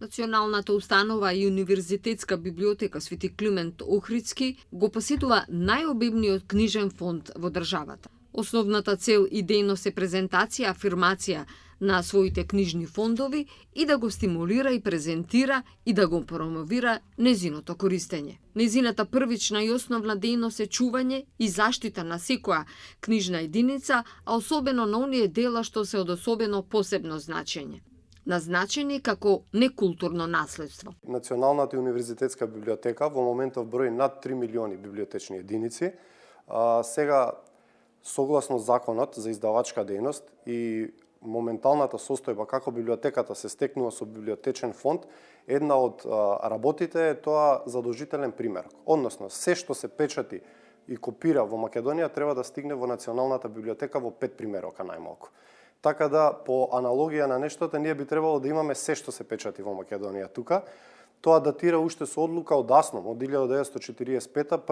Националната установа и универзитетска библиотека Свети Климент Охридски го посетува најобимниот книжен фонд во државата. Основната цел и дејност е презентација, афирмација на своите книжни фондови и да го стимулира и презентира и да го промовира незиното користење. Незината првична и основна дејност е чување и заштита на секоја книжна единица, а особено на оние дела што се од особено посебно значење, назначени како некултурно наследство. Националната универзитетска библиотека во моментов брои над 3 милиони библиотечни единици. Сега, согласно законот за издавачка дејност и моменталната состојба како библиотеката се стекнува со библиотечен фонд, една од работите е тоа задолжителен примерок. Односно, се што се печати и копира во Македонија треба да стигне во Националната библиотека во 5 примерока најмалку. Така да, по аналогија на нештото, ние би требало да имаме се што се печати во Македонија тука. Тоа датира уште со одлука од АСНОМ, од 1945-та,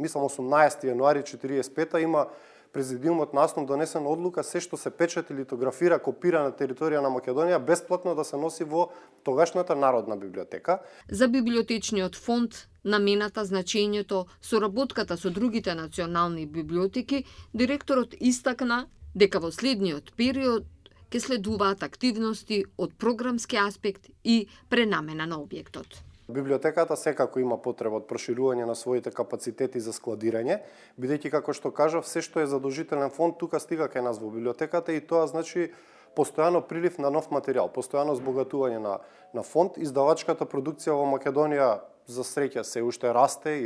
мислам 18 јануари 1945-та има Президиумот на АСНОМ донесена одлука се што се печати, литографира, копира на територија на Македонија бесплатно да се носи во тогашната Народна библиотека. За библиотечниот фонд, намената, значењето, соработката со другите национални библиотеки, директорот истакна дека во следниот период ќе следуваат активности од програмски аспект и пренамена на објектот. Библиотеката секако има потреба од проширување на своите капацитети за складирање, бидејќи како што кажав, се што е задолжителен фонд тука стига кај нас во библиотеката и тоа значи постојано прилив на нов материјал, постојано збогатување на фонд. Издавачката продукција во Македонија за среќа се уште расте,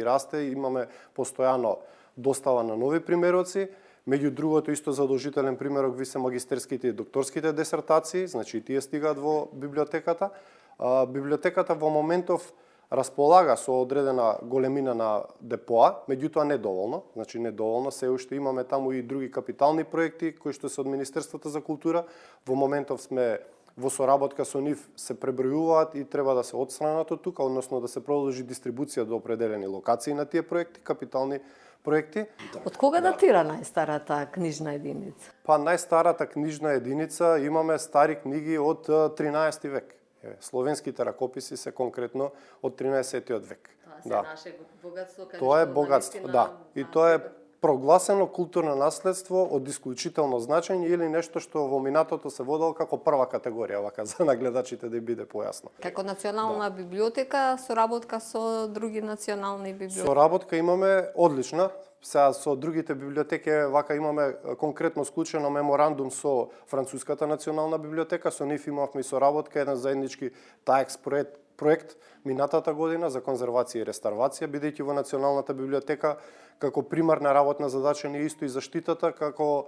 имаме постојано достава на нови примероци. Меѓу другото, исто задолжителен примерок ви се магистерските и докторските дисертации, значи и тие стигаат во библиотеката. Библиотеката во моментов располага со одредена големина на депоа, меѓутоа недоволно, се уште имаме таму и други капитални проекти кои што се од Министерството за култура. Во моментов сме во соработка со нив, се пребројуваат и треба да се отстранат од тука, односно да се продолжи дистрибуција до определени локации на тие проекти, капитални проекти. Од кога датира најстарата книжна единица? Најстарата книжна единица имаме стари книги од 13 век. Словенските ракописи се конкретно од 13 век. Тоа се наше богатство. Тоа е богатство, да. И тоа е прогласено културно наследство од исклучително значење или нешто што во минатото се водел како прва категорија, вака за нагледачите да биде појасно. Како национална библиотека, соработка со други национални библиотеки? Соработка имаме одлична. Сега со другите библиотеки вака имаме конкретно склучено меморандум со Француската национална библиотека, со нив имавме и соработка, еден заеднички ТАЕКС проект минатата година за конзервација и реставрација, бидејќи во Националната библиотека како примарна работна задача ни исто и заштитата, како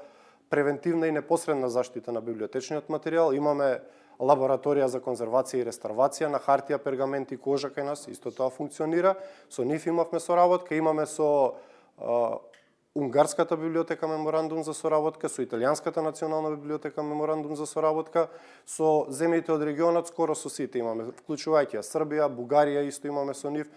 превентивна и непосредна заштита на библиотечниот материјал. Имаме лабораторија за конзервација и реставрација на хартија, пергамент и кожа кај нас, исто тоа функционира. Со нив имавме соработка, имаме со Унгарската библиотека меморандум за соработка, со Италијанската национална библиотека меморандум за соработка, со земјите од регионот скоро со сите имаме, вклучувајќи Србија, Бугарија исто имаме со нив,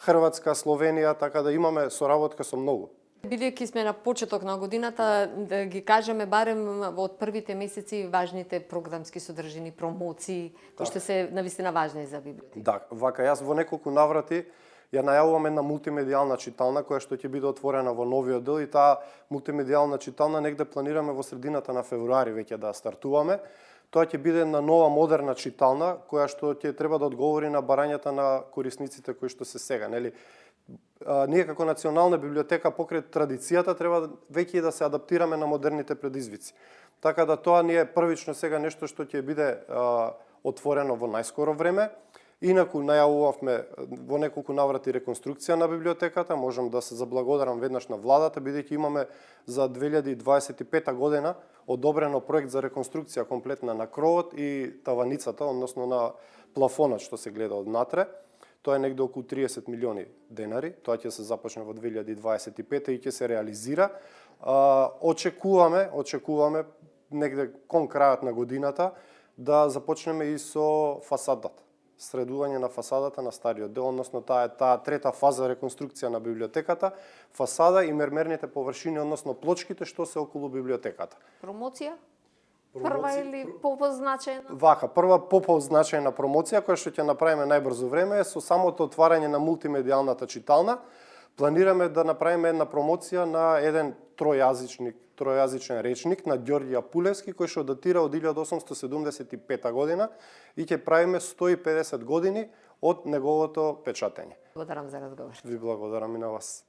Хрватска, Словенија, така да имаме соработка со многу. Бидејќи сме на почеток на годината, да ги кажеме барем од првите месеци важните програмски содржини, промоции, кои што се навистина важни за библиотека. Да, вака јас во неколку наврати ја најавувам една мултимедијална читална која што ќе биде отворена во новиот дел и таа мултимедијална читална негде планираме во средината на февруари веќе да стартуваме. Тоа ќе биде една нова модерна читална која што ќе треба да одговори на барањата на корисниците кои што се сега, нели? Ние како национална библиотека покрај традицијата треба веќе и да се адаптираме на модерните предизвици. Така да тоа ни е првично сега нешто што ќе биде отворено во најскоро време. Инаку најавувавме во неколку наврати реконструкција на библиотеката, можам да се заблагодарам веднаш на владата, бидејќи имаме за 2025 година одобрено проект за реконструкција комплетна на кровот и таваницата, односно на плафонот што се гледа однатре. Тоа е негде околу 30 милиони денари, тоа ќе се започне во 2025 и ќе се реализира. Очекуваме негде кон крајот на годината да започнеме и со фасадата. Средување на фасадата на стариот дел, односно таа трета фаза реконструкција на библиотеката, фасада и мермерните површини, односно плочките што се околу библиотеката. Промоција? Прва или попозначена? Вака, прва попозначајна промоција која што ќе направиме најбрзо време е со самото отварање на мултимедијалната читална. Планираме да направиме една промоција на еден тројазичен речник на Ѓорѓи Апулевски кој што датира од 1875 година и ќе правиме 150 години од неговото печатење. Благодарам за разговор. Ви благодарам и на вас.